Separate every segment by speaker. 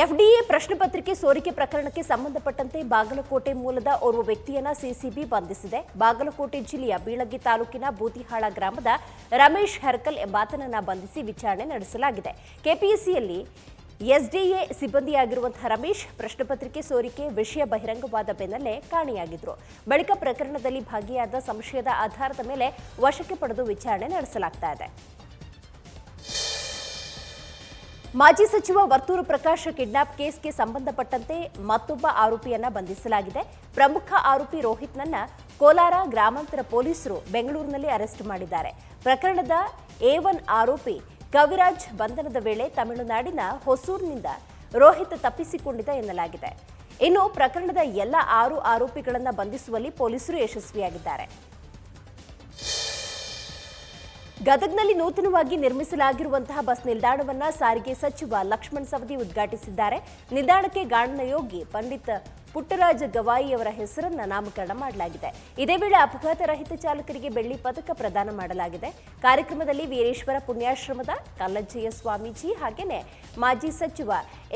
Speaker 1: FDA ಪ್ರಶ್ನೆ ಪತ್ರಿಕೆ ಸೋರಿಕೆ ಪ್ರಕರಣಕ್ಕೆ ಸಂಬಂಧಪಟ್ಟಂತೆ ಬಾಗಲಕೋಟೆ ಮೂಲದ ಓರ್ವ ವ್ಯಕ್ತಿಯನ್ನ ಸಿಸಿಬಿ ಬಂಧಿಸಿದೆ. ಬಾಗಲಕೋಟೆ ಜಿಲ್ಲೆಯ ಬೀಳಗಿ ತಾಲೂಕಿನ ಬೂದಿಹಾಳ ಗ್ರಾಮದ ರಮೇಶ್ ಹರ್ಕಲ್ ಎಂಬಾತನನ್ನ ಬಂಧಿಸಿ ವಿಚಾರಣೆ ನಡೆಸಲಾಗಿದೆ. ಕೆಪಿಎಸ್ಸಿಯಲ್ಲಿ ಎಸ್ಡಿಎ ಸಿಬ್ಬಂದಿಯಾಗಿರುವಂತಹ ರಮೇಶ್ ಪ್ರಶ್ನೆ ಪತ್ರಿಕೆ ಸೋರಿಕೆ ವಿಷಯ ಬಹಿರಂಗವಾದ ಬೆನ್ನಲ್ಲೇ ಕಾಣೆಯಾಗಿದ್ರು. ಬಳಿಕ ಪ್ರಕರಣದಲ್ಲಿ ಭಾಗಿಯಾದ ಸಂಶಯದ ಆಧಾರದ ಮೇಲೆ ವಶಕ್ಕೆ ಪಡೆದು ವಿಚಾರಣೆ ನಡೆಸಲಾಗ್ತಾ ಇದೆ. ಮಾಜಿ ಸಚಿವ ವರ್ತೂರು ಪ್ರಕಾಶ್ ಕಿಡ್ನಾಪ್ ಕೇಸ್ಗೆ ಸಂಬಂಧಪಟ್ಟಂತೆ ಮತ್ತೊಬ್ಬ ಆರೋಪಿಯನ್ನ ಬಂಧಿಸಲಾಗಿದೆ. ಪ್ರಮುಖ ಆರೋಪಿ ರೋಹಿತ್ನನ್ನ ಕೋಲಾರ ಗ್ರಾಮಾಂತರ ಪೊಲೀಸರು ಬೆಂಗಳೂರಿನಲ್ಲಿ ಅರೆಸ್ಟ್ ಮಾಡಿದ್ದಾರೆ. ಪ್ರಕರಣದ A1 ಆರೋಪಿ ಕವಿರಾಜ್ ಬಂಧನದ ವೇಳೆ ತಮಿಳುನಾಡಿನ ಹೊಸೂರಿನಿಂದ ರೋಹಿತ್ ತಪ್ಪಿಸಿಕೊಂಡಿದ್ದ ಎನ್ನಲಾಗಿದೆ. ಇನ್ನು ಪ್ರಕರಣದ ಎಲ್ಲ 6 ಆರೋಪಿಗಳನ್ನು ಬಂಧಿಸುವಲ್ಲಿ ಪೊಲೀಸರು ಯಶಸ್ವಿಯಾಗಿದ್ದಾರೆ. ಗದಗ್ನಲ್ಲಿ ನೂತನವಾಗಿ ನಿರ್ಮಿಸಲಾಗಿರುವಂತಹ ಬಸ್ ನಿಲ್ದಾಣವನ್ನು ಸಾರಿಗೆ ಸಚಿವ ಲಕ್ಷ್ಮಣ ಸವದಿ ಉದ್ಘಾಟಿಸಿದ್ದಾರೆ. ನಿಲ್ದಾಣಕ್ಕೆ ಗಾಣನಯೋಗಿ ಪಂಡಿತ್ ಪುಟ್ಟರಾಜ ಗವಾಯಿ ಅವರ ಹೆಸರನ್ನು ನಾಮಕರಣ ಮಾಡಲಾಗಿದೆ. ಇದೇ ವೇಳೆ ಅಪಘಾತ ರಹಿತ ಚಾಲಕರಿಗೆ ಬೆಳ್ಳಿ ಪದಕ ಪ್ರದಾನ ಮಾಡಲಾಗಿದೆ. ಕಾರ್ಯಕ್ರಮದಲ್ಲಿ ವೀರೇಶ್ವರ ಪುಣ್ಯಾಶ್ರಮದ ಕಲ್ಲಜ್ಜಯ್ಯ ಸ್ವಾಮೀಜಿ ಹಾಗೆಯೇ ಮಾಜಿ ಸಚಿವ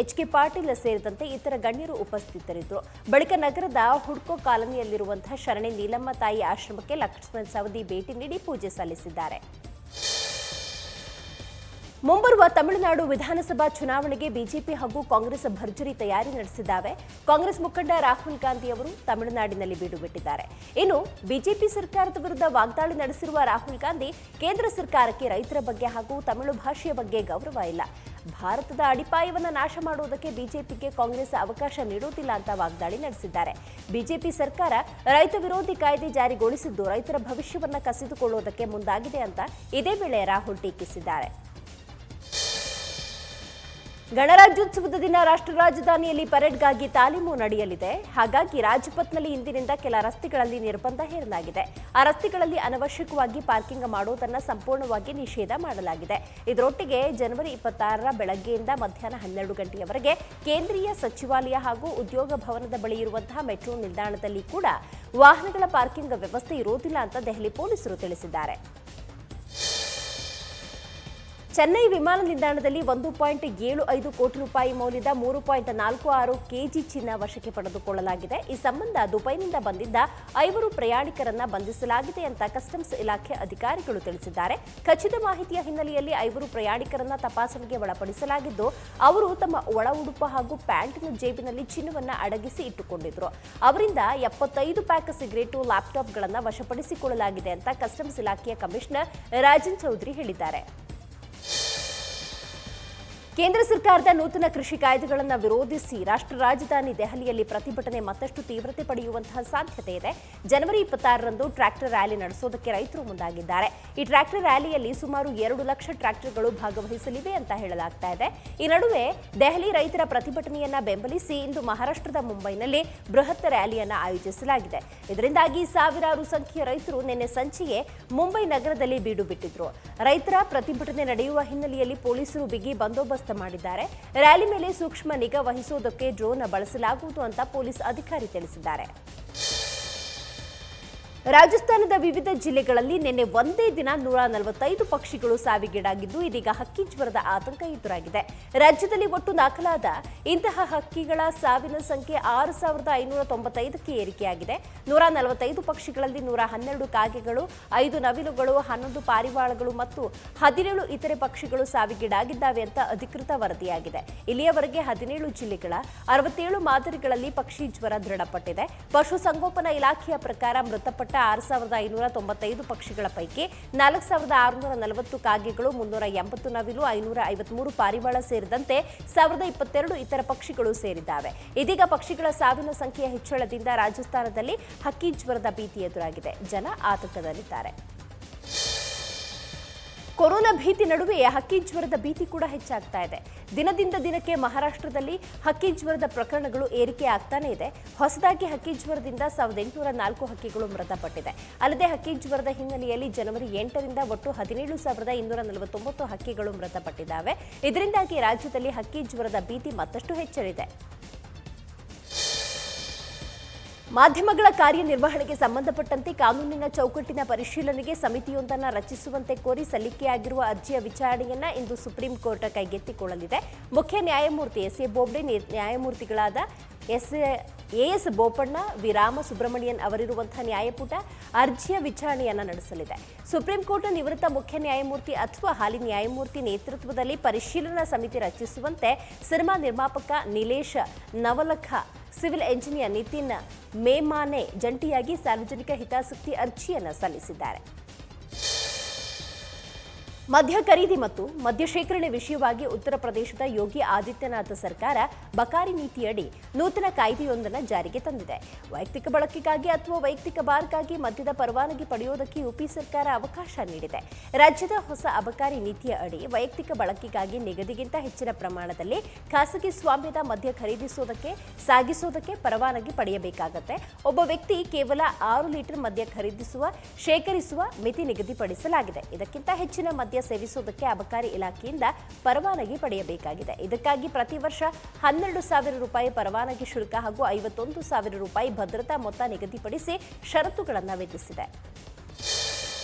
Speaker 1: HK ಪಾಟೀಲ್ ಸೇರಿದಂತೆ ಇತರ ಗಣ್ಯರು ಉಪಸ್ಥಿತರಿದ್ದರು. ಬಳಿಕ ನಗರದ ಹುಡ್ಕೋ ಕಾಲನಿಯಲ್ಲಿರುವಂತಹ ಶರಣೆ ನೀಲಮ್ಮ ತಾಯಿ ಆಶ್ರಮಕ್ಕೆ ಲಕ್ಷ್ಮಣ ಸವದಿ ಭೇಟಿ ನೀಡಿ ಪೂಜೆ ಸಲ್ಲಿಸಿದ್ದಾರೆ. ಮುಂಬರುವ ತಮಿಳುನಾಡು ವಿಧಾನಸಭಾ ಚುನಾವಣೆಗೆ ಬಿಜೆಪಿ ಹಾಗೂ ಕಾಂಗ್ರೆಸ್ ಭರ್ಜರಿ ತಯಾರಿ ನಡೆಸಿದ್ದಾವೆ. ಕಾಂಗ್ರೆಸ್ ಮುಖಂಡ ರಾಹುಲ್ ಗಾಂಧಿ ಅವರು ತಮಿಳುನಾಡಿನಲ್ಲಿ ಬೀಡು ಬಿಟ್ಟಿದ್ದಾರೆ. ಇನ್ನು ಬಿಜೆಪಿ ಸರ್ಕಾರದ ವಿರುದ್ಧ ವಾಗ್ದಾಳಿ ನಡೆಸಿರುವ ರಾಹುಲ್ ಗಾಂಧಿ ಕೇಂದ್ರ ಸರ್ಕಾರಕ್ಕೆ ರೈತರ ಬಗ್ಗೆ ಹಾಗೂ ತಮಿಳು ಭಾಷೆಯ ಬಗ್ಗೆ ಗೌರವ ಇಲ್ಲ, ಭಾರತದ ಅಡಿಪಾಯವನ್ನು ನಾಶ ಮಾಡುವುದಕ್ಕೆ ಬಿಜೆಪಿಗೆ ಕಾಂಗ್ರೆಸ್ ಅವಕಾಶ ನೀಡುವುದಿಲ್ಲ ಅಂತ ವಾಗ್ದಾಳಿ ನಡೆಸಿದ್ದಾರೆ. ಬಿಜೆಪಿ ಸರ್ಕಾರ ರೈತ ವಿರೋಧಿ ಕಾಯ್ದೆ ಜಾರಿಗೊಳಿಸಿದ್ದು ರೈತರ ಭವಿಷ್ಯವನ್ನು ಕಸಿದುಕೊಳ್ಳುವುದಕ್ಕೆ ಮುಂದಾಗಿದೆ ಅಂತ ಇದೇ ವೇಳೆ ರಾಹುಲ್ ಟೀಕಿಸಿದ್ದಾರೆ. ಗಣರಾಜ್ಯೋತ್ಸವದ ದಿನ ರಾಷ್ಟ್ರ ರಾಜಧಾನಿಯಲ್ಲಿ ಪರೇಡ್ಗಾಗಿ ತಾಲೀಮು ನಡೆಯಲಿದೆ. ಹಾಗಾಗಿ ರಾಜ್ಪಥ್ನಲ್ಲಿ ಇಂದಿನಿಂದ ಕೆಲ ರಸ್ತೆಗಳಲ್ಲಿ ನಿರ್ಬಂಧ ಹೇರಲಾಗಿದೆ. ಆ ರಸ್ತೆಗಳಲ್ಲಿ ಅನವಶ್ಯಕವಾಗಿ ಪಾರ್ಕಿಂಗ್ ಮಾಡುವುದನ್ನು ಸಂಪೂರ್ಣವಾಗಿ ನಿಷೇಧ ಮಾಡಲಾಗಿದೆ. ಇದರೊಟ್ಟಿಗೆ ಜನವರಿ 26ರ ಬೆಳಗ್ಗೆಯಿಂದ ಮಧ್ಯಾಹ್ನ 12 ಗಂಟೆಯವರೆಗೆ ಕೇಂದ್ರೀಯ ಸಚಿವಾಲಯ ಹಾಗೂ ಉದ್ಯೋಗ ಭವನದ ಬಳಿ ಇರುವಂತಹ ಮೆಟ್ರೋ ನಿಲ್ದಾಣದಲ್ಲಿ ಕೂಡ ವಾಹನಗಳ ಪಾರ್ಕಿಂಗ್ ವ್ಯವಸ್ಥೆ ಇರುವುದಿಲ್ಲ ಅಂತ ದೆಹಲಿ ಪೊಲೀಸರು ತಿಳಿಸಿದ್ದಾರೆ. ಚೆನ್ನೈ ವಿಮಾನ ನಿಲ್ದಾಣದಲ್ಲಿ 1.75 ಕೋಟಿ ರೂಪಾಯಿ ಮೌಲ್ಯದ 3.46 ಕೆಜಿ ಚಿನ್ನ ವಶಕ್ಕೆ ಪಡೆದುಕೊಳ್ಳಲಾಗಿದೆ. ಈ ಸಂಬಂಧ ದುಬೈನಿಂದ ಬಂದಿದ್ದ 5 ಪ್ರಯಾಣಿಕರನ್ನ ಬಂಧಿಸಲಾಗಿದೆ ಅಂತ ಕಸ್ಟಮ್ಸ್ ಇಲಾಖೆ ಅಧಿಕಾರಿಗಳು ತಿಳಿಸಿದ್ದಾರೆ. ಖಚಿತ ಮಾಹಿತಿಯ ಹಿನ್ನೆಲೆಯಲ್ಲಿ 5 ಪ್ರಯಾಣಿಕರನ್ನ ತಪಾಸಣೆಗೆ ಒಳಪಡಿಸಲಾಗಿದ್ದು, ಅವರು ತಮ್ಮ ಒಳ ಉಡುಪು ಹಾಗೂ ಪ್ಯಾಂಟಿನ ಜೇಬಿನಲ್ಲಿ ಚಿನ್ನವನ್ನ ಅಡಗಿಸಿ ಇಟ್ಟುಕೊಂಡಿದ್ರು. ಅವರಿಂದ 75 ಪ್ಯಾಕ್ ಸಿಗರೇಟು, ಲ್ಯಾಪ್ಟಾಪ್ಗಳನ್ನು ವಶಪಡಿಸಿಕೊಳ್ಳಲಾಗಿದೆ ಅಂತ ಕಸ್ಟಮ್ಸ್ ಇಲಾಖೆಯ ಕಮಿಷನರ್ ರಾಜನ್ ಚೌಧರಿ ಹೇಳಿದ್ದಾರೆ. ಕೇಂದ್ರ ಸರ್ಕಾರದ ನೂತನ ಕೃಷಿ ಕಾಯ್ದೆಗಳನ್ನು ವಿರೋಧಿಸಿ ರಾಷ್ಟ್ರ ರಾಜಧಾನಿ ದೆಹಲಿಯಲ್ಲಿ ಪ್ರತಿಭಟನೆ ಮತ್ತಷ್ಟು ತೀವ್ರತೆ ಪಡೆಯುವಂತಹ ಸಾಧ್ಯತೆ ಇದೆ. ಜನವರಿ 26ರಂದು ಟ್ರ್ಯಾಕ್ಟರ್ ರ್ಯಾಲಿ ನಡೆಸೋದಕ್ಕೆ ರೈತರು ಮುಂದಾಗಿದ್ದಾರೆ. ಈ ಟ್ರ್ಯಾಕ್ಟರ್ ರ್ಯಾಲಿಯಲ್ಲಿ ಸುಮಾರು 2 ಲಕ್ಷ ಟ್ರ್ಯಾಕ್ಟರ್ಗಳು ಭಾಗವಹಿಸಲಿವೆ ಅಂತ ಹೇಳಲಾಗ್ತಾ ಇದೆ. ಈ ನಡುವೆ ದೆಹಲಿ ರೈತರ ಪ್ರತಿಭಟನೆಯನ್ನ ಬೆಂಬಲಿಸಿ ಇಂದು ಮಹಾರಾಷ್ಟ್ರದ ಮುಂಬೈನಲ್ಲಿ ಬೃಹತ್ ರ್ಯಾಲಿಯನ್ನ ಆಯೋಜಿಸಲಾಗಿದೆ. ಇದರಿಂದಾಗಿ ಸಾವಿರಾರು ಸಂಖ್ಯೆಯ ರೈತರು ನಿನ್ನೆ ಸಂಜೆಯೇ ಮುಂಬೈ ನಗರದಲ್ಲಿ ಬೀಡು ಬಿಟ್ಟಿದ್ರು. ರೈತರ ಪ್ರತಿಭಟನೆ ನಡೆಯುವ ಹಿನ್ನೆಲೆಯಲ್ಲಿ ಪೊಲೀಸರು ಬಿಗಿ ಬಂದೋಬಸ್ತ್ ಮಾಡಿದ್ದಾರೆ. ರ್ಯಾಲಿ ಮೇಲೆ ಸೂಕ್ಷ್ಮ ನಿಗಾ ವಹಿಸುವುದಕ್ಕೆ ಡ್ರೋನ್ ಬಳಸಲಾಗುವುದು ಅಂತ ಪೊಲೀಸ್ ಅಧಿಕಾರಿ ತಿಳಿಸಿದ್ದಾರೆ. ರಾಜಸ್ಥಾನದ ವಿವಿಧ ಜಿಲ್ಲೆಗಳಲ್ಲಿ ನಿನ್ನೆ ಒಂದೇ ದಿನ 145 ಪಕ್ಷಿಗಳು ಸಾವಿಗೀಡಾಗಿದ್ದು, ಇದೀಗ ಹಕ್ಕಿ ಜ್ವರದ ಆತಂಕ ಎದುರಾಗಿದೆ. ರಾಜ್ಯದಲ್ಲಿ ಒಟ್ಟು ದಾಖಲಾದ ಇಂತಹ ಹಕ್ಕಿಗಳ ಸಾವಿನ ಸಂಖ್ಯೆ 6595ಕ್ಕೆ ಏರಿಕೆಯಾಗಿದೆ. 145 ಪಕ್ಷಿಗಳಲ್ಲಿ 112 ಕಾಗೆಗಳು, 5 ನವಿಲುಗಳು, 11 ಪಾರಿವಾಳಗಳು ಮತ್ತು 17 ಇತರೆ ಪಕ್ಷಿಗಳು ಸಾವಿಗೀಡಾಗಿದ್ದಾವೆ ಅಂತ ಅಧಿಕೃತ ವರದಿಯಾಗಿದೆ. ಇಲ್ಲಿಯವರೆಗೆ 17 ಜಿಲ್ಲೆಗಳ 67 ಮಾದರಿಗಳಲ್ಲಿ ಪಕ್ಷಿ ಜ್ವರ ದೃಢಪಟ್ಟಿದೆ. ಪಶುಸಂಗೋಪನಾ ಇಲಾಖೆಯ ಪ್ರಕಾರ ಮೃತಪಟ್ಟ 6595 ಪಕ್ಷಿಗಳ ಪೈಕಿ 4640 ಕಾಗೆಗಳು, 380 ನವಿಲು, 553 ಪಾರಿವಾಳ ಸೇರಿದಂತೆ 1022 ಇತರ ಪಕ್ಷಿಗಳು ಸೇರಿದ್ದಾವೆ. ಇದೀಗ ಪಕ್ಷಿಗಳ ಸಾವಿನ ಸಂಖ್ಯೆಯ ಹೆಚ್ಚಳದಿಂದ ರಾಜಸ್ಥಾನದಲ್ಲಿ ಹಕ್ಕಿ ಜ್ವರದ ಭೀತಿ ಎದುರಾಗಿದೆ. ಜನ ಆತಂಕದಲ್ಲಿದ್ದಾರೆ. ಕೊರೋನಾ ಭೀತಿ ನಡುವೆ ಹಕ್ಕಿ ಜ್ವರದ ಭೀತಿ ಕೂಡ ಹೆಚ್ಚಾಗ್ತಾ ಇದೆ. ದಿನದಿಂದ ದಿನಕ್ಕೆ ಮಹಾರಾಷ್ಟ್ರದಲ್ಲಿ ಹಕ್ಕಿ ಜ್ವರದ ಪ್ರಕರಣಗಳು ಏರಿಕೆ ಆಗ್ತಾನೆ ಇದೆ. ಹೊಸದಾಗಿ ಹಕ್ಕಿ ಜ್ವರದಿಂದ 1804 ಹಕ್ಕಿಗಳು ಮೃತಪಟ್ಟಿದೆ. ಅಲ್ಲದೆ ಹಕ್ಕಿ ಜ್ವರದ ಹಿನ್ನೆಲೆಯಲ್ಲಿ ಜನವರಿ 8ರಿಂದ ಒಟ್ಟು 17249 ಹಕ್ಕಿಗಳು ಮೃತಪಟ್ಟಿದ್ದಾವೆ. ಇದರಿಂದಾಗಿ ರಾಜ್ಯದಲ್ಲಿ ಹಕ್ಕಿ ಜ್ವರದ ಭೀತಿ ಮತ್ತಷ್ಟು ಹೆಚ್ಚಲಿದೆ. ಮಾಧ್ಯಮಗಳ ಕಾರ್ಯನಿರ್ವಹಣೆಗೆ ಸಂಬಂಧಪಟ್ಟಂತೆ ಕಾನೂನಿನ ಚೌಕಟ್ಟಿನ ಪರಿಶೀಲನೆಗೆ ಸಮಿತಿಯೊಂದನ್ನು ರಚಿಸುವಂತೆ ಕೋರಿ ಸಲ್ಲಿಕೆಯಾಗಿರುವ ಅರ್ಜಿಯ ವಿಚಾರಣೆಯನ್ನ ಇಂದು ಸುಪ್ರೀಂ ಕೋರ್ಟ್ ಕೈಗೆತ್ತಿಕೊಳ್ಳಲಿದೆ. ಮುಖ್ಯ ನ್ಯಾಯಮೂರ್ತಿ ಎಸ್.ಎ. ಬೋಬ್ಡೆ, ನ್ಯಾಯಮೂರ್ತಿಗಳಾದ ಎಎಸ್ ಬೋಪಣ್ಣ, ವಿ. ರಾಮ ಸುಬ್ರಮಣಿಯನ್ ಅವರಿರುವಂತಹ ನ್ಯಾಯಪೀಠ ಅರ್ಜಿಯ ವಿಚಾರಣೆಯನ್ನ ನಡೆಸಲಿದೆ. ಸುಪ್ರೀಂ ಕೋರ್ಟ್ನ ನಿವೃತ್ತ ಮುಖ್ಯ ನ್ಯಾಯಮೂರ್ತಿ ಅಥವಾ ಹಾಲಿ ನ್ಯಾಯಮೂರ್ತಿ ನೇತೃತ್ವದಲ್ಲಿ ಪರಿಶೀಲನಾ ಸಮಿತಿ ರಚಿಸುವಂತೆ ಸಿನಿಮಾ ನಿರ್ಮಾಪಕ ನಿಲೇಶ್ ನವಲಖ, ಸಿವಿಲ್ ಎಂಜಿನಿಯರ್ ನಿತಿನ್ ಮೇಮಾನೆ ಜಂಟಿಯಾಗಿ ಸಾರ್ವಜನಿಕ ಹಿತಾಸಕ್ತಿ ಅರ್ಜಿಯನ್ನು ಸಲ್ಲಿಸಿದ್ದಾರೆ. ಮದ್ಯ ಖರೀದಿ ಮತ್ತು ಮದ್ಯ ಶೇಖರಣೆ ವಿಷಯವಾಗಿ ಉತ್ತರ ಪ್ರದೇಶದ ಯೋಗಿ ಆದಿತ್ಯನಾಥ್ ಸರ್ಕಾರ ಬಕಾರಿ ನೀತಿಯಡಿ ನೂತನ ಕಾಯ್ದೆಯೊಂದನ್ನು ಜಾರಿಗೆ ತಂದಿದೆ. ವೈಯಕ್ತಿಕ ಬಳಕೆಗಾಗಿ ಅಥವಾ ವೈಯಕ್ತಿಕ ಬಾರ್ಗಾಗಿ ಮದ್ಯದ ಪರವಾನಗಿ ಪಡೆಯುವುದಕ್ಕೆ ಯುಪಿ ಸರ್ಕಾರ ಅವಕಾಶ ನೀಡಿದೆ. ರಾಜ್ಯದ ಹೊಸ ಅಬಕಾರಿ ನೀತಿಯ ಅಡಿ ವೈಯಕ್ತಿಕ ಬಳಕೆಗಾಗಿ ನಿಗದಿಗಿಂತ ಹೆಚ್ಚಿನ ಪ್ರಮಾಣದಲ್ಲಿ ಖಾಸಗಿ ಸ್ವಾಮ್ಯದ ಮದ್ಯ ಖರೀದಿಸುವುದಕ್ಕೆ, ಸಾಗಿಸುವುದಕ್ಕೆ ಪರವಾನಗಿ ಪಡೆಯಬೇಕಾಗುತ್ತೆ. ಒಬ್ಬ ವ್ಯಕ್ತಿ ಕೇವಲ 6 ಲೀಟರ್ ಮದ್ಯ ಖರೀದಿಸುವ, ಶೇಖರಿಸುವ ಮಿತಿ ನಿಗದಿಪಡಿಸಲಾಗಿದೆ. ಇದಕ್ಕಿಂತ ಹೆಚ್ಚಿನ ಮದ್ಯ ಸೇವಿಸುವುದಕ್ಕೆ ಅಬಕಾರಿ ಇಲಾಖೆಯಿಂದ ಪರವಾನಗಿ ಪಡೆಯಬೇಕಾಗಿದೆ. ಇದಕ್ಕಾಗಿ ಪ್ರತಿ ವರ್ಷ 12,000 ರೂಪಾಯಿ ಪರವಾನಗಿ ಶುಲ್ಕ ಹಾಗೂ 51,000 ರೂಪಾಯಿ ಭದ್ರತಾ ಮೊತ್ತ ನಿಗದಿಪಡಿಸಿ ಷರತ್ತುಗಳನ್ನು ವಿಧಿಸಿದೆ.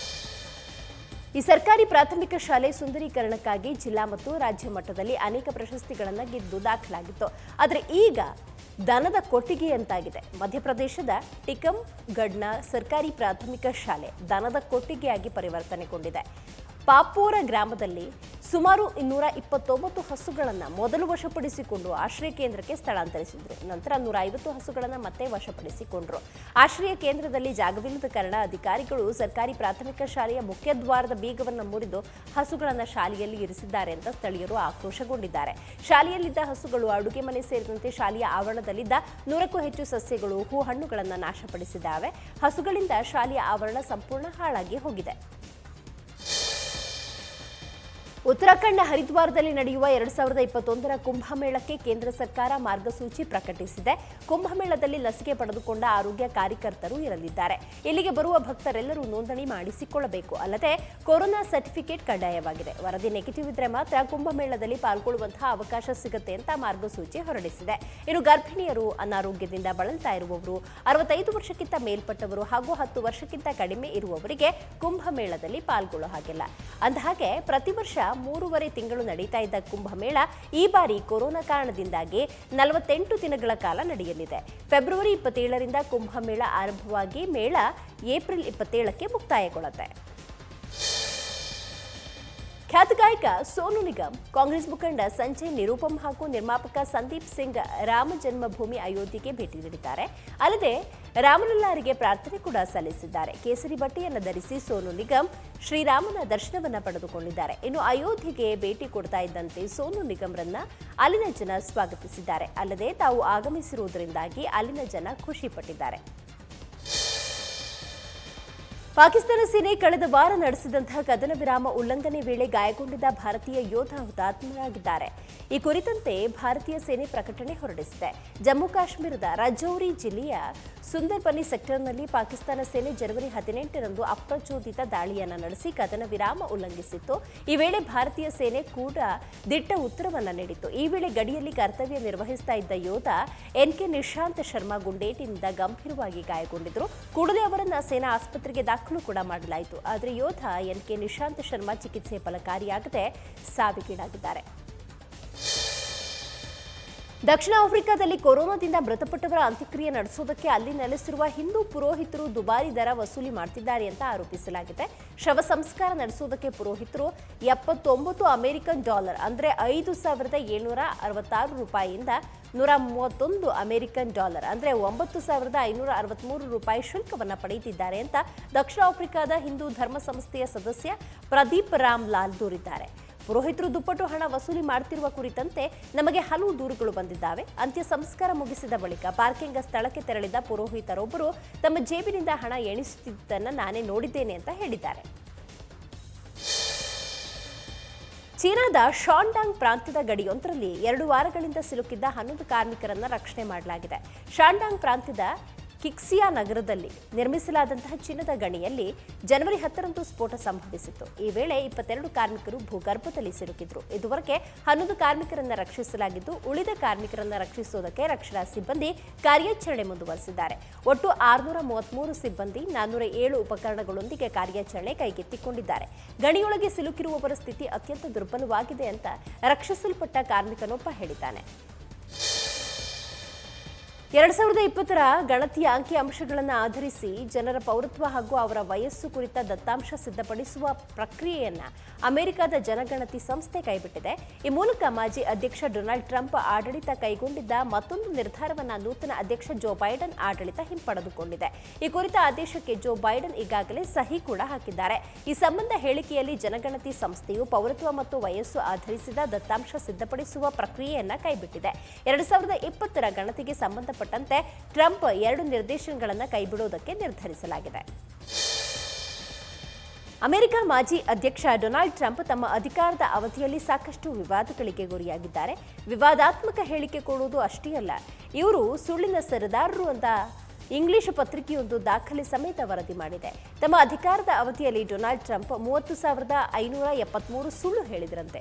Speaker 1: ಈ ಸರ್ಕಾರಿ ಪ್ರಾಥಮಿಕ ಶಾಲೆ ಸುಂದರೀಕರಣಕ್ಕಾಗಿ ಜಿಲ್ಲಾ ಮತ್ತು ರಾಜ್ಯ ಮಟ್ಟದಲ್ಲಿ ಅನೇಕ ಪ್ರಶಸ್ತಿಗಳನ್ನು ಗೆದ್ದು ದಾಖಲಾಗಿತ್ತು. ಆದರೆ ಈಗ ದನದ ಕೊಟ್ಟಿಗೆಯಂತಾಗಿದೆ. ಮಧ್ಯಪ್ರದೇಶದ ಟಿಕಮ್ಗಢ್ನ ಸರ್ಕಾರಿ ಪ್ರಾಥಮಿಕ ಶಾಲೆ ದನದ ಕೊಟ್ಟಿಗೆಯಾಗಿ ಪರಿವರ್ತನೆಗೊಂಡಿದೆ. ಪಾಪೋರ ಗ್ರಾಮದಲ್ಲಿ ಸುಮಾರು 229 ಹಸುಗಳನ್ನು ಮೊದಲು ವಶಪಡಿಸಿಕೊಂಡು ಆಶ್ರಯ ಕೇಂದ್ರಕ್ಕೆ ಸ್ಥಳಾಂತರಿಸಿದ್ರು. ನಂತರ 150 ಹಸುಗಳನ್ನು ಮತ್ತೆ ವಶಪಡಿಸಿಕೊಂಡ್ರು. ಆಶ್ರಯ ಕೇಂದ್ರದಲ್ಲಿ ಜಾಗವಿಲ್ಲದ ಕಾರಣ ಅಧಿಕಾರಿಗಳು ಸರ್ಕಾರಿ ಪ್ರಾಥಮಿಕ ಶಾಲೆಯ ಮುಖ್ಯದ್ವಾರದ ಬೀಗವನ್ನು ಮುರಿದು ಹಸುಗಳನ್ನು ಶಾಲೆಯಲ್ಲಿ ಇರಿಸಿದ್ದಾರೆ ಅಂತ ಸ್ಥಳೀಯರು ಆಕ್ರೋಶಗೊಂಡಿದ್ದಾರೆ. ಶಾಲೆಯಲ್ಲಿದ್ದ ಹಸುಗಳು, ಅಡುಗೆ ಮನೆ ಸೇರಿದಂತೆ ಶಾಲೆಯ ಆವರಣದಲ್ಲಿದ್ದ 100ಕ್ಕೂ ಹೆಚ್ಚು ಸಸ್ಯಗಳು, ಹೂ ಹಣ್ಣುಗಳನ್ನು ನಾಶಪಡಿಸಿದ್ದಾವೆ. ಹಸುಗಳಿಂದ ಶಾಲೆಯ ಆವರಣ ಸಂಪೂರ್ಣ ಹಾಳಾಗಿ ಹೋಗಿದೆ. ಉತ್ತರಾಖಂಡ್ನ ಹರಿದ್ವಾರದಲ್ಲಿ ನಡೆಯುವ 2021ರ ಕುಂಭಮೇಳಕ್ಕೆ ಕೇಂದ್ರ ಸರ್ಕಾರ ಮಾರ್ಗಸೂಚಿ ಪ್ರಕಟಿಸಿದೆ. ಕುಂಭಮೇಳದಲ್ಲಿ ಲಸಿಕೆ ಪಡೆದುಕೊಂಡ ಆರೋಗ್ಯ ಕಾರ್ಯಕರ್ತರು ಇರಲಿದ್ದಾರೆ. ಇಲ್ಲಿಗೆ ಬರುವ ಭಕ್ತರೆಲ್ಲರೂ ನೋಂದಣಿ ಮಾಡಿಸಿಕೊಳ್ಳಬೇಕು. ಅಲ್ಲದೆ ಕೊರೋನಾ ಸರ್ಟಿಫಿಕೇಟ್ ಕಡ್ಡಾಯವಾಗಿದೆ. ವರದಿ ನೆಗೆಟಿವ್ ಇದ್ರೆ ಮಾತ್ರ ಕುಂಭಮೇಳದಲ್ಲಿ ಪಾಲ್ಗೊಳ್ಳುವಂತಹ ಅವಕಾಶ ಸಿಗುತ್ತೆ ಅಂತ ಮಾರ್ಗಸೂಚಿ ಹೊರಡಿಸಿದೆ. ಇನ್ನು ಗರ್ಭಿಣಿಯರು, ಅನಾರೋಗ್ಯದಿಂದ ಬಳಲ್ತಾ ಇರುವವರು, 65 ವರ್ಷಕ್ಕಿಂತ ಮೇಲ್ಪಟ್ಟವರು ಹಾಗೂ 10 ವರ್ಷಕ್ಕಿಂತ ಕಡಿಮೆ ಇರುವವರಿಗೆ ಕುಂಭಮೇಳದಲ್ಲಿ ಪಾಲ್ಗೊಳ್ಳೋ ಹಾಗಿಲ್ಲ. ಅಂದಹಾಗೆ ಪ್ರತಿ ವರ್ಷ 3.5 ತಿಂಗಳು ನಡೀತಾ ಇದ್ದ ಕುಂಭಮೇಳ ಈ ಬಾರಿ ಕೊರೋನಾ ಕಾರಣದಿಂದಾಗಿ 48 ದಿನಗಳ ಕಾಲ ನಡೆಯಲಿದೆ. ಫೆಬ್ರವರಿ 27ರಿಂದ ಕುಂಭಮೇಳ ಆರಂಭವಾಗಿ ಮೇಳ ಏಪ್ರಿಲ್ 27ಕ್ಕೆ ಮುಕ್ತಾಯಗೊಳ್ಳುತ್ತೆ. ಖ್ಯಾತ ಗಾಯಕ ಸೋನು ನಿಗಮ್, ಕಾಂಗ್ರೆಸ್ ಮುಖಂಡ ಸಂಜಯ್ ನಿರುಪಮ್ ಹಾಗೂ ನಿರ್ಮಾಪಕ ಸಂದೀಪ್ ಸಿಂಗ್ ರಾಮ ಜನ್ಮಭೂಮಿ ಅಯೋಧ್ಯೆಗೆ ಭೇಟಿ ನೀಡಿದ್ದಾರೆ. ಅಲ್ಲದೆ ರಾಮಲಲ್ಲಾರಿಗೆ ಪ್ರಾರ್ಥನೆ ಕೂಡ ಸಲ್ಲಿಸಿದ್ದಾರೆ. ಕೇಸರಿ ಬಟ್ಟೆಯನ್ನು ಧರಿಸಿ ಸೋನು ನಿಗಮ್ ಶ್ರೀರಾಮನ ದರ್ಶನವನ್ನ ಪಡೆದುಕೊಂಡಿದ್ದಾರೆ. ಇನ್ನು ಅಯೋಧ್ಯೆಗೆ ಭೇಟಿ ಕೊಡ್ತಾ ಇದ್ದಂತೆ ಸೋನು ನಿಗಮ್ರನ್ನ ಅಲ್ಲಿನ ಜನ ಸ್ವಾಗತಿಸಿದ್ದಾರೆ. ಅಲ್ಲದೆ ತಾವು ಆಗಮಿಸಿರುವುದರಿಂದಾಗಿ ಅಲ್ಲಿನ ಜನ ಖುಷಿ ಪಟ್ಟಿದ್ದಾರೆ. ಪಾಕಿಸ್ತಾನ ಸೇನೆ ಕಳೆದ ವಾರ ನಡೆಸಿದಂತಹ ಕದನ ವಿರಾಮ ಉಲ್ಲಂಘನೆ ವೇಳೆ ಗಾಯಗೊಂಡಿದ್ದ ಭಾರತೀಯ ಯೋಧ ಹುತಾತ್ಮರಾಗಿದ್ದಾರೆ. ಈ ಕುರಿತಂತೆ ಭಾರತೀಯ ಸೇನೆ ಪ್ರಕಟಣೆ ಹೊರಡಿಸಿದೆ. ಜಮ್ಮು ಕಾಶ್ಮೀರದ ರಜೌರಿ ಜಿಲ್ಲೆಯ ಸುಂದರ್ಬನಿ ಸೆಕ್ಟರ್ನಲ್ಲಿ ಪಾಕಿಸ್ತಾನ ಸೇನೆ ಜನವರಿ 18ರಂದು ಅಪ್ರಚೋದಿತ ದಾಳಿಯನ್ನು ನಡೆಸಿ ಕದನ ವಿರಾಮ ಉಲ್ಲಂಘಿಸಿತ್ತು. ಈ ವೇಳೆ ಭಾರತೀಯ ಸೇನೆ ಕೂಡ ದಿಟ್ಟ ಉತ್ತರವನ್ನು ನೀಡಿತ್ತು. ಈ ವೇಳೆ ಗಡಿಯಲ್ಲಿ ಕರ್ತವ್ಯ ನಿರ್ವಹಿಸ್ತಾ ಇದ್ದ ಯೋಧ ಎನ್.ಕೆ. ನಿಶಾಂತ್ ಶರ್ಮಾ ಗುಂಡೇಟಿನಿಂದ ಗಂಭೀರವಾಗಿ ಗಾಯಗೊಂಡಿದ್ದರು. ಕೂಡಲೇ ಅವರನ್ನು ಸೇನಾ ಆಸ್ಪತ್ರೆಗೆ ದಾಖಲು ಕೂಡ ಮಾಡಲಾಯಿತು. ಆದರೆ ಯೋಧ ಎನ್.ಕೆ. ನಿಶಾಂತ್ ಶರ್ಮಾ ಚಿಕಿತ್ಸೆ ಫಲಕಾರಿಯಾಗದೆ ಸಾವಿಗೀಡಾಗಿದ್ದಾರೆ. ದಕ್ಷಿಣ ಆಫ್ರಿಕಾದಲ್ಲಿ ಕೊರೋನಾದಿಂದ ಮೃತಪಟ್ಟವರ ಅಂತ್ಯಕ್ರಿಯೆ ನಡೆಸೋದಕ್ಕೆ ಅಲ್ಲಿ ನೆಲೆಸಿರುವ ಹಿಂದೂ ಪುರೋಹಿತರು ದುಬಾರಿ ದರ ವಸೂಲಿ ಮಾಡ್ತಿದ್ದಾರೆ ಅಂತ ಆರೋಪಿಸಲಾಗಿದೆ. ಶವ ಸಂಸ್ಕಾರ ನಡೆಸೋದಕ್ಕೆ ಪುರೋಹಿತರು 79 ಅಮೆರಿಕನ್ ಡಾಲರ್ ಅಂದರೆ $5,766 ರೂಪಾಯಿಯಿಂದ 131 ಅಮೆರಿಕನ್ ಡಾಲರ್ ಅಂದರೆ $9,563 ರೂಪಾಯಿ ಶುಲ್ಕವನ್ನು ಪಡೆಯುತ್ತಿದ್ದಾರೆ ಅಂತ ದಕ್ಷಿಣ ಆಫ್ರಿಕಾದ ಹಿಂದೂ ಧರ್ಮ ಸಂಸ್ಥೆಯ ಸದಸ್ಯ ಪ್ರದೀಪ್ ರಾಮ್ ಲಾಲ್ ದೂರಿದ್ದಾರೆ. ಪುರೋಹಿತರು ದುಪ್ಪಟ್ಟು ಹಣ ವಸೂಲಿ ಮಾಡುತ್ತಿರುವ ಕುರಿತಂತೆ ನಮಗೆ ಹಲವು ದೂರುಗಳು ಬಂದಿದ್ದಾವೆ. ಅಂತ್ಯ ಸಂಸ್ಕಾರ ಮುಗಿಸಿದ ಬಳಿಕ ಪಾರ್ಕಿಂಗ್ ಸ್ಥಳಕ್ಕೆ ತೆರಳಿದ ಪುರೋಹಿತರೊಬ್ಬರು ತಮ್ಮ ಜೇಬಿನಿಂದ ಹಣ ಎಣಿಸುತ್ತಿದ್ದನ್ನು ನಾನೇ ನೋಡಿದ್ದೇನೆ ಅಂತ ಹೇಳಿದ್ದಾರೆ. ಚೀನಾದ ಶಾಂಡಾಂಗ್ ಪ್ರಾಂತ್ಯದ ಗಡಿಯೊಂದರಲ್ಲಿ 2 ವಾರಗಳಿಂದ ಸಿಲುಕಿದ್ದ 11 ಕಾರ್ಮಿಕರನ್ನು ರಕ್ಷಣೆ ಮಾಡಲಾಗಿದೆ. ಶಾಂಡಾಂಗ್ ಪ್ರಾಂತ್ಯದ ಕಿಕ್ಸಿಯಾ ನಗರದಲ್ಲಿ ನಿರ್ಮಿಸಲಾದಂತಹ ಚಿನ್ನದ ಗಣಿಯಲ್ಲಿ ಜನವರಿ 10ರಂದು ಸ್ಫೋಟ ಸಂಭವಿಸಿತ್ತು. ಈ ವೇಳೆ 22 ಕಾರ್ಮಿಕರು ಭೂಗರ್ಭದಲ್ಲಿ ಸಿಲುಕಿದ್ರು. ಇದುವರೆಗೆ 11 ಕಾರ್ಮಿಕರನ್ನ ರಕ್ಷಿಸಲಾಗಿದ್ದು, ಉಳಿದ ಕಾರ್ಮಿಕರನ್ನ ರಕ್ಷಿಸುವುದಕ್ಕೆ ರಕ್ಷಣಾ ಸಿಬ್ಬಂದಿ ಕಾರ್ಯಾಚರಣೆ ಮುಂದುವರೆಸಿದ್ದಾರೆ. ಒಟ್ಟು 633 ಸಿಬ್ಬಂದಿ 407 ಉಪಕರಣಗಳೊಂದಿಗೆ ಕಾರ್ಯಾಚರಣೆ ಕೈಗೆತ್ತಿಕೊಂಡಿದ್ದಾರೆ. ಗಣಿಯೊಳಗೆ ಸಿಲುಕಿರುವವರ ಸ್ಥಿತಿ ಅತ್ಯಂತ ದುರ್ಬಲವಾಗಿದೆ ಅಂತ ರಕ್ಷಿಸಲ್ಪಟ್ಟ ಕಾರ್ಮಿಕನೊಬ್ಬ ಹೇಳಿದ್ದಾನೆ. 2020ರ ಗಣತಿಯ ಅಂಕಿಅಂಶಗಳನ್ನು ಆಧರಿಸಿ ಜನರ ಪೌರತ್ವ ಹಾಗೂ ಅವರ ವಯಸ್ಸು ಕುರಿತ ದತ್ತಾಂಶ ಸಿದ್ಧಪಡಿಸುವ ಪ್ರಕ್ರಿಯೆಯನ್ನು ಅಮೆರಿಕದ ಜನಗಣತಿ ಸಂಸ್ಥೆ ಕೈಬಿಟ್ಟಿದೆ. ಈ ಮೂಲಕ ಮಾಜಿ ಅಧ್ಯಕ್ಷ ಡೊನಾಲ್ಡ್ ಟ್ರಂಪ್ ಆಡಳಿತ ಕೈಗೊಂಡಿದ್ದ ಮತ್ತೊಂದು ನಿರ್ಧಾರವನ್ನು ನೂತನ ಅಧ್ಯಕ್ಷ ಜೋ ಬೈಡನ್ ಆಡಳಿತ ಹಿಂಪಡೆದುಕೊಂಡಿದೆ. ಈ ಕುರಿತ ಆದೇಶಕ್ಕೆ ಜೋ ಬೈಡನ್ ಈಗಾಗಲೇ ಸಹಿ ಕೂಡ ಹಾಕಿದ್ದಾರೆ. ಈ ಸಂಬಂಧ ಹೇಳಿಕೆಯಲ್ಲಿ ಜನಗಣತಿ ಸಂಸ್ಥೆಯು ಪೌರತ್ವ ಮತ್ತು ವಯಸ್ಸು ಆಧರಿಸಿದ ದತ್ತಾಂಶ ಸಿದ್ಧಪಡಿಸುವ ಪ್ರಕ್ರಿಯೆಯನ್ನು ಕೈಬಿಟ್ಟಿದೆ. 2020ರ ಗಣತಿಗೆ ಸಂಬಂಧಪಟ್ಟಂತೆ ಟ್ರಂಪ್ 2 ನಿರ್ದೇಶನಗಳನ್ನು ಕೈಬಿಡುವುದಕ್ಕೆ ನಿರ್ಧರಿಸಲಾಗಿದೆ. ಅಮೆರಿಕ ಮಾಜಿ ಅಧ್ಯಕ್ಷ ಡೊನಾಲ್ಡ್ ಟ್ರಂಪ್ ತಮ್ಮ ಅಧಿಕಾರದ ಅವಧಿಯಲ್ಲಿ ಸಾಕಷ್ಟು ವಿವಾದಗಳಿಗೆ ಗುರಿಯಾಗಿದ್ದಾರೆ. ವಿವಾದಾತ್ಮಕ ಹೇಳಿಕೆ ಕೊಡುವುದು ಅಷ್ಟೇ ಅಲ್ಲ, ಇವರು ಸುಳ್ಳಿನ ಸರದಾರರು ಅಂತ ಇಂಗ್ಲಿಷ್ ಪತ್ರಿಕೆಯೊಂದು ದಾಖಲೆ ಸಮೇತ ವರದಿ ಮಾಡಿದೆ. ತಮ್ಮ ಅಧಿಕಾರದ ಅವಧಿಯಲ್ಲಿ ಡೊನಾಲ್ಡ್ ಟ್ರಂಪ್ 30,573 ಸುಳ್ಳು ಹೇಳಿದ್ರಂತೆ.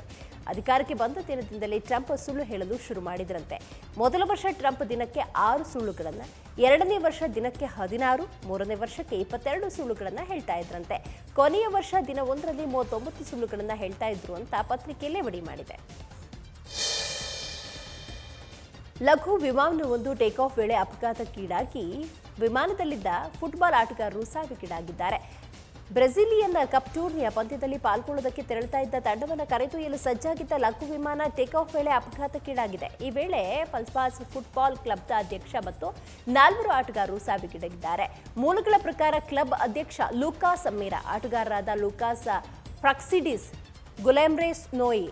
Speaker 1: ಅಧಿಕಾರಕ್ಕೆ ಬಂದ ದಿನದಿಂದಲೇ ಟ್ರಂಪ್ ಸುಳ್ಳು ಹೇಳಲು ಶುರು ಮಾಡಿದ್ರಂತೆ. ಮೊದಲ ವರ್ಷ ಟ್ರಂಪ್ ದಿನಕ್ಕೆ 6 ಸುಳ್ಳುಗಳನ್ನು, 2ನೇ ವರ್ಷ ದಿನಕ್ಕೆ 16, 3ನೇ ವರ್ಷಕ್ಕೆ 22 ಸುಳ್ಳುಗಳನ್ನು ಹೇಳ್ತಾ ಇದ್ರಂತೆ. ಕೊನೆಯ ವರ್ಷ ದಿನ 1ರಲ್ಲಿ 39 ಸುಳ್ಳುಗಳನ್ನು ಹೇಳ್ತಾ ಇದ್ರು ಅಂತ ಪತ್ರಿಕೆಯಲ್ಲೇ ವರದಿ ಮಾಡಿದೆ. ಲಘು ವಿಮಾನವೊಂದು ಟೇಕ್ ಆಫ್ ವೇಳೆ ಅಪಘಾತಕ್ಕೀಡಾಗಿ ವಿಮಾನದಲ್ಲಿದ್ದ ಫುಟ್ಬಾಲ್ ಆಟಗಾರರು ಸಾವಿಗೀಡಾಗಿದ್ದಾರೆ. ಬ್ರೆಜಿಲಿಯನ್ ಕಪ್ ಟೂರ್ನಿಯ ಪಂದ್ಯದಲ್ಲಿ ಪಾಲ್ಗೊಳ್ಳುವುದಕ್ಕೆ ತೆರಳುತ್ತಾ ಇದ್ದ ತಂಡವನ್ನು ಕರೆದೊಯ್ಯಲು ಸಜ್ಜಾಗಿದ್ದ ಲಘು ವಿಮಾನ ಟೇಕ್ ಆಫ್ ವೇಳೆ ಅಪಘಾತಕ್ಕೀಡಾಗಿದೆ. ಈ ವೇಳೆ ಪಲ್ಪಾಸ್ ಫುಟ್ಬಾಲ್ ಕ್ಲಬ್ನ ಅಧ್ಯಕ್ಷ ಮತ್ತು 4 ಆಟಗಾರರು ಸಾವಿಗೀಡಾಗಿದ್ದಾರೆ. ಮೂಲಗಳ ಪ್ರಕಾರ ಕ್ಲಬ್ ಅಧ್ಯಕ್ಷ ಲೂಕಾಸ್ ಮೀರಾ, ಆಟಗಾರರಾದ ಲೂಕಾಸ್ ಫ್ರಾಕ್ಸಿಡಿಸ್, ಗುಲೆಮ್ರೇಸ್ ನೋಯಿ,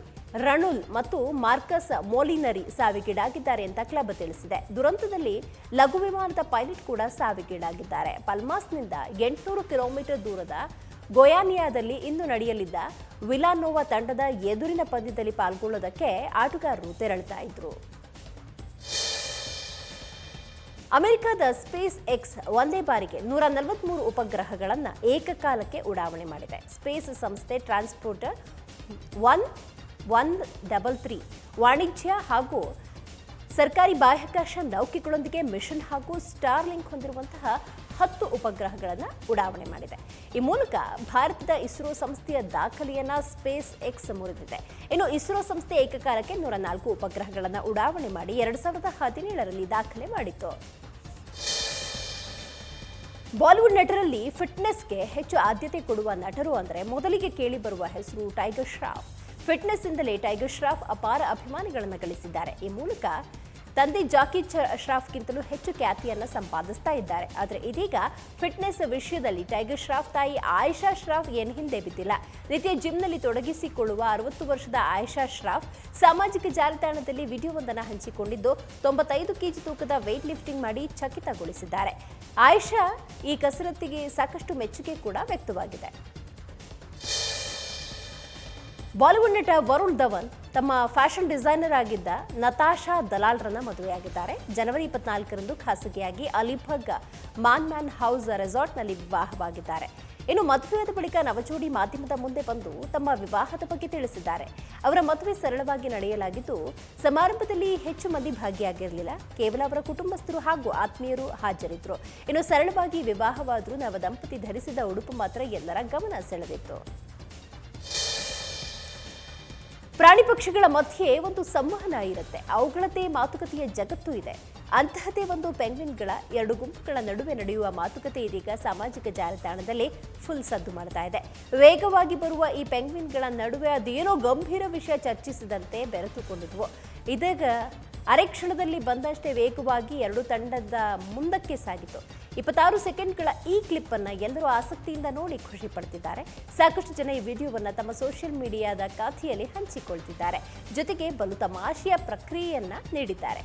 Speaker 1: ರಣುಲ್ ಮತ್ತು ಮಾರ್ಕಸ್ ಮೋಲಿನರಿ ಸಾವಿಗೀಡಾಗಿದ್ದಾರೆ ಅಂತ ಕ್ಲಬ್ ತಿಳಿಸಿದೆ. ದುರಂತದಲ್ಲಿ ಲಘು ವಿಮಾನದ ಪೈಲಟ್ ಕೂಡ ಸಾವಿಗೀಡಾಗಿದ್ದಾರೆ. ಪಲ್ಮಾಸ್ನಿಂದ 800 ಕಿಲೋಮೀಟರ್ ದೂರದ ಗೊಯಾನಿಯಾದಲ್ಲಿ ಇಂದು ನಡೆಯಲಿದ್ದ ವಿಲಾನೋವಾ ತಂಡದ ಎದುರಿನ ಪಂದ್ಯದಲ್ಲಿ ಪಾಲ್ಗೊಳ್ಳೋದಕ್ಕೆ ಆಟಗಾರರು ತೆರಳುತ್ತಾ ಇದ್ರು. ಅಮೆರಿಕದ ಸ್ಪೇಸ್ ಎಕ್ಸ್ ಒಂದೇ ಬಾರಿಗೆ 143 ಉಪಗ್ರಹಗಳನ್ನು ಏಕಕಾಲಕ್ಕೆ ಉಡಾವಣೆ ಮಾಡಿದೆ. ಸ್ಪೇಸ್ ಸಂಸ್ಥೆ ಟ್ರಾನ್ಸ್ಪೋರ್ಟರ್ 133 ವಾಣಿಜ್ಯ ಹಾಗೂ ಸರ್ಕಾರಿ ಬಾಹ್ಯಾಕಾಶ ನೌಕೆಗಳೊಂದಿಗೆ ಮಿಷನ್ ಹಾಗೂ ಸ್ಟಾರ್ಲಿಂಕ್ ಹೊಂದಿರುವಂತಹ 10 ಉಪಗ್ರಹಗಳನ್ನು ಉಡಾವಣೆ ಮಾಡಿದೆ. ಈ ಮೂಲಕ ಭಾರತದ ಇಸ್ರೋ ಸಂಸ್ಥೆಯ ದಾಖಲೆಯನ್ನ ಸ್ಪೇಸ್ ಎಕ್ಸ್ ಮುರಿದಿದೆ. ಇನ್ನು ಇಸ್ರೋ ಸಂಸ್ಥೆ ಏಕಕಾಲಕ್ಕೆ 104 ಉಪಗ್ರಹಗಳನ್ನು ಉಡಾವಣೆ ಮಾಡಿ 2017ರಲ್ಲಿ ದಾಖಲೆ ಮಾಡಿತ್ತು. ಬಾಲಿವುಡ್ ನಟರಲ್ಲಿ ಫಿಟ್ನೆಸ್ಗೆ ಹೆಚ್ಚು ಆದ್ಯತೆ ಕೊಡುವ ನಟರು ಅಂದರೆ ಮೊದಲಿಗೆ ಕೇಳಿ ಬರುವ ಹೆಸರು ಟೈಗರ್ ಶ್ರಾಫ್. ಫಿಟ್ನೆಸ್ ಇಂದಲೇ ಟೈಗರ್ ಶ್ರಾಫ್ ಅಪಾರ ಅಭಿಮಾನಿಗಳನ್ನು ಗಳಿಸಿದ್ದಾರೆ. ಈ ಮೂಲಕ ತಂದೆ ಜಾಕಿ ಶ್ರಾಫ್ಗಿಂತಲೂ ಹೆಚ್ಚು ಖ್ಯಾತಿಯನ್ನು ಸಂಪಾದಿಸ್ತಾ ಇದ್ದಾರೆ. ಆದರೆ ಇದೀಗ ಫಿಟ್ನೆಸ್ ವಿಷಯದಲ್ಲಿ ಟೈಗರ್ ಶ್ರಾಫ್ ತಾಯಿ ಆಯಿಷಾ ಶ್ರಾಫ್ ಏನು ಹಿಂದೆ ಬಿದ್ದಿಲ್ಲ. ನಿತ್ಯ ಜಿಮ್ನಲ್ಲಿ ತೊಡಗಿಸಿಕೊಳ್ಳುವ 60 ವರ್ಷದ ಆಯಿಷಾ ಶ್ರಾಫ್ ಸಾಮಾಜಿಕ ಜಾಲತಾಣದಲ್ಲಿ ವಿಡಿಯೋವೊಂದನ್ನು ಹಂಚಿಕೊಂಡಿದ್ದು 95 ಕೆಜಿ ತೂಕದ ವೇಟ್ ಲಿಫ್ಟಿಂಗ್ ಮಾಡಿ ಚಕಿತಗೊಳಿಸಿದ್ದಾರೆ. ಆಯಿಷಾ ಈ ಕಸರತ್ತಿಗೆ ಸಾಕಷ್ಟು ಮೆಚ್ಚುಗೆ ಕೂಡ ವ್ಯಕ್ತವಾಗಿದೆ. ಬಾಲಿವುಡ್ ನಟ ವರುಣ್ ಧವನ್ ತಮ್ಮ ಫ್ಯಾಷನ್ ಡಿಸೈನರ್ ಆಗಿದ್ದ ನತಾಶಾ ದಲಾಲ್ರನ್ನ ಮದುವೆಯಾಗಿದ್ದಾರೆ. ಜನವರಿ 24ರಂದು ಖಾಸಗಿಯಾಗಿ ಅಲಿಭಗ್ ಮಾನ್ಮ್ಯಾನ್ ಹೌಸ್ ರೆಸಾರ್ಟ್ನಲ್ಲಿ ವಿವಾಹವಾಗಿದ್ದಾರೆ. ಇನ್ನು ಮದುವೆಯಾದ ಬಳಿಕ ನವಜೋಡಿ ಮಾಧ್ಯಮದ ಮುಂದೆ ಬಂದು ತಮ್ಮ ವಿವಾಹದ ಬಗ್ಗೆ ತಿಳಿಸಿದ್ದಾರೆ. ಅವರ ಮದುವೆ ಸರಳವಾಗಿ ನಡೆಯಲಾಗಿದ್ದು ಸಮಾರಂಭದಲ್ಲಿ ಹೆಚ್ಚು ಮಂದಿ ಭಾಗಿಯಾಗಿರಲಿಲ್ಲ. ಕೇವಲ ಅವರ ಕುಟುಂಬಸ್ಥರು ಹಾಗೂ ಆತ್ಮೀಯರು ಹಾಜರಿದ್ದರು. ಇನ್ನು ಸರಳವಾಗಿ ವಿವಾಹವಾದರೂ ನವದಂಪತಿ ಧರಿಸಿದ ಉಡುಪು ಮಾತ್ರ ಎಲ್ಲರ ಗಮನ ಸೆಳೆದಿತ್ತು. ಪ್ರಾಣಿ ಪಕ್ಷಿಗಳ ಮಧ್ಯೆ ಒಂದು ಸಂವಹನ ಇರುತ್ತೆ. ಅವುಗಳದ್ದೇ ಮಾತುಕತೆಯ ಜಗತ್ತು ಇದೆ. ಅಂತಹದೇ ಒಂದು ಪೆಂಗ್ವಿನ್ಗಳ 2 ಗುಂಪುಗಳ ನಡುವೆ ನಡೆಯುವ ಮಾತುಕತೆ ಇದೀಗ ಸಾಮಾಜಿಕ ಜಾಲತಾಣದಲ್ಲಿ ಫುಲ್ ಸದ್ದು ಮಾಡ್ತಾ ಇದೆ. ವೇಗವಾಗಿ ಬರುವ ಈ ಪೆಂಗ್ವಿನ್ಗಳ ನಡುವೆ ಅದೇನೋ ಗಂಭೀರ ವಿಷಯ ಚರ್ಚಿಸಿದಂತೆ ಬೆರೆತುಕೊಂಡಿದ್ವು. ಇದೀಗ ಅರೆ ಕ್ಷಣದಲ್ಲಿ ಬಂದಷ್ಟೇ ವೇಗವಾಗಿ 2 ತಂಡದ ಮುಂದಕ್ಕೆ ಸಾಗಿತು. 26 ಸೆಕೆಂಡ್ಗಳ ಈ ಕ್ಲಿಪ್ ಅನ್ನ ಎಲ್ಲರೂ ಆಸಕ್ತಿಯಿಂದ ನೋಡಿ ಖುಷಿ ಪಡ್ತಿದ್ದಾರೆ. ಸಾಕಷ್ಟು ಜನ ಈ ವಿಡಿಯೋವನ್ನ ತಮ್ಮ ಸೋಷಿಯಲ್ ಮೀಡಿಯಾದ ಖಾತೆಯಲ್ಲಿ ಹಂಚಿಕೊಳ್ತಿದ್ದಾರೆ. ಜೊತೆಗೆ ಬಲು ತಮಾಷೆಯ ಪ್ರಕ್ರಿಯೆಯನ್ನ ನೀಡಿದ್ದಾರೆ.